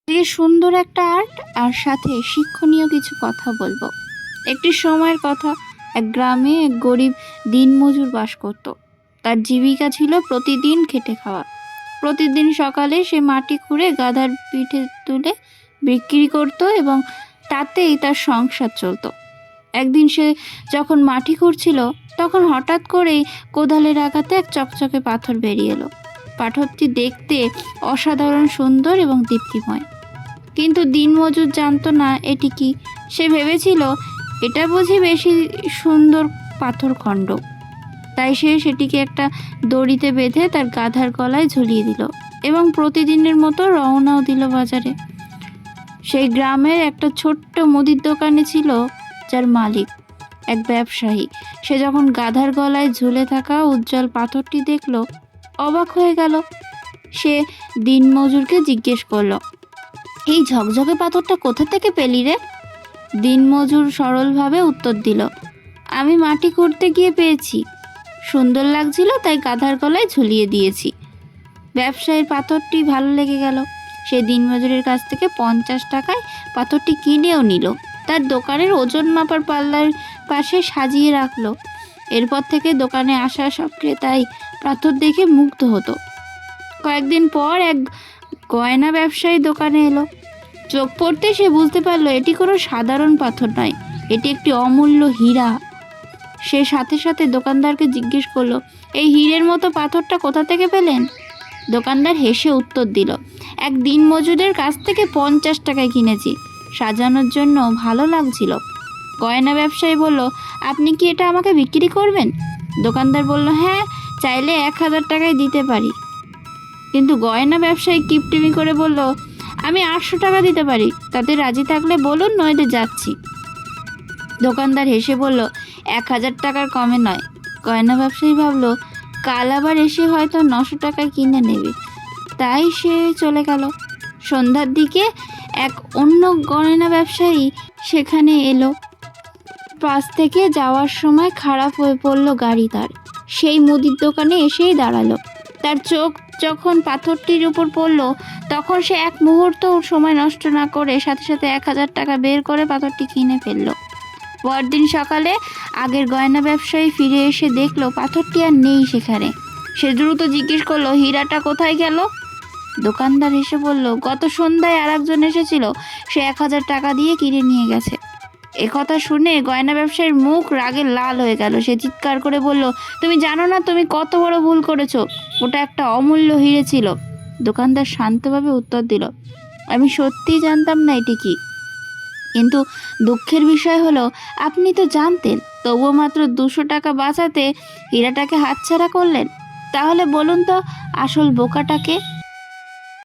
আজকে সুন্দর একটা আর্ট আর সাথে শিক্ষণীয় কিছু কথা বলবো। একটি সময়ের কথা, এক গ্রামে এক গরিব দিনমজুর বাস করত। তার জীবিকা ছিল প্রতিদিন খেটে খাওয়া। প্রতিদিন সকালে সে মাটি খুঁড়ে গাধার পিঠে তুলে বিক্রি করত এবং তাতেই তার সংসার চলতো। একদিন সে যখন মাটি খুঁড়ছিল তখন হঠাৎ করেই কোদালের আঘাতে এক চকচকে পাথর বেরিয়ে এলো। পাথরটি দেখতে অসাধারণ সুন্দর এবং দীপ্তিময়, কিন্তু দিনমজুর জানতো না এটি কি। সে ভেবেছিল এটা বুঝি বেশি সুন্দর পাথরখণ্ড। তাই সে সেটিকে একটা দড়িতে বেঁধে তার গাধার গলায় ঝুলিয়ে দিল এবং প্রতিদিনের মতো রওনাও দিল বাজারে। সেই গ্রামের একটা ছোট্ট মুদির দোকানে ছিল যার মালিক এক ব্যবসায়ী। সে যখন গাধার গলায় ঝুলে থাকা উজ্জ্বল পাথরটি দেখল, অবাক হয়ে গেল। সে দিনমজুরকে জিজ্ঞেস করলো, এই ঝকঝকে পাথরটা কোথা থেকে পেলি রে? দিনমজুর সরলভাবে উত্তর দিল, আমি মাটি খুঁড়তে গিয়ে পেয়েছি, সুন্দর লাগছিল তাই গাধার গলায় ঝুলিয়ে দিয়েছি। ব্যবসায়ীর পাথরটি ভালো লেগে গেল। সে দিনমজুরের কাছ থেকে 50 টাকায় পাথরটি কিনেও নিল। তার দোকানের ওজন মাপার পাল্লার পাশে সাজিয়ে রাখলো। এরপর থেকে দোকানে আসা সব ক্রেতাই পাথর দেখে মুগ্ধ হতো। কয়েকদিন পর এক গয়না ব্যবসায়ী দোকানে এলো। চোখ পড়তে সে বুঝতে পারলো এটি কোনো সাধারণ পাথর নয়, এটি একটি অমূল্য হীরা। সে সাথে সাথে দোকানদারকে জিজ্ঞেস করলো, এই হীরের মতো পাথরটা কোথা থেকে পেলেন? দোকানদার হেসে উত্তর দিল, এক দিনমজুরের কাছ থেকে 50 টাকায় কিনেছি, সাজানোর জন্য ভালো লাগছিল। গয়না ব্যবসায়ী বলল, আপনি কি এটা আমাকে বিক্রি করবেন? দোকানদার বলল, হ্যাঁ, চাইলে 1000 টাকায় দিতে পারি। কিন্তু গয়না ব্যবসায়ী কিপটিমি করে বলল, আমি 800 টাকা দিতে পারি, তাতে রাজি থাকলে বলুন, নইলে যাচ্ছি। দোকানদার হেসে বলল, 1000 টাকার কমে নয়। গয়না ব্যবসায়ী ভাবলো, কাল আবার এসে হয়তো 900 টাকায় কিনে নেবে, তাই সে চলে গেল। সন্ধ্যার দিকে এক অন্য গয়না ব্যবসায়ী সেখানে এলো। পাশ থেকে যাওয়ার সময় খারাপ হয়ে পড়ল গাড়ি তার। সেই মুদির দোকানে এসেই দাঁড়ালো। তার চোখ যখন পাথরটির উপর পড়ল তখন সে এক মুহূর্ত সময় নষ্ট না করে সাথে সাথে 1000 টাকা বের করে পাথরটি কিনে ফেলল। পরদিন সকালে আগের গয়না ব্যবসায়ী ফিরে এসে দেখলো পাথরটি আর নেই সেখানে। সে দ্রুত জিজ্ঞেস করলো, হীরাটা কোথায় গেল? দোকানদার এসে বলল, গত সন্ধ্যায় আরেকজন এসেছিল, সে 1000 টাকা দিয়ে কিনে নিয়ে গেছে। একথা শুনে গয়না ব্যবসায়ীর মুখ রাগে লাল হয়ে গেল। সে চিৎকার করে বলল, তুমি জানো না তুমি কত বড় ভুল করেছো, ওটা একটা অমূল্য হীরে ছিল। দোকানদার শান্তভাবে উত্তর দিল, আমি সত্যিই জানতাম না এটি কি, কিন্তু দুঃখের বিষয় হলো আপনি তো জানতেন, তবুও মাত্র 200 টাকা বাঁচাতে হীরাটাকে হাতছাড়া করলেন। তাহলে বলুন তো আসল বোকাটাকে?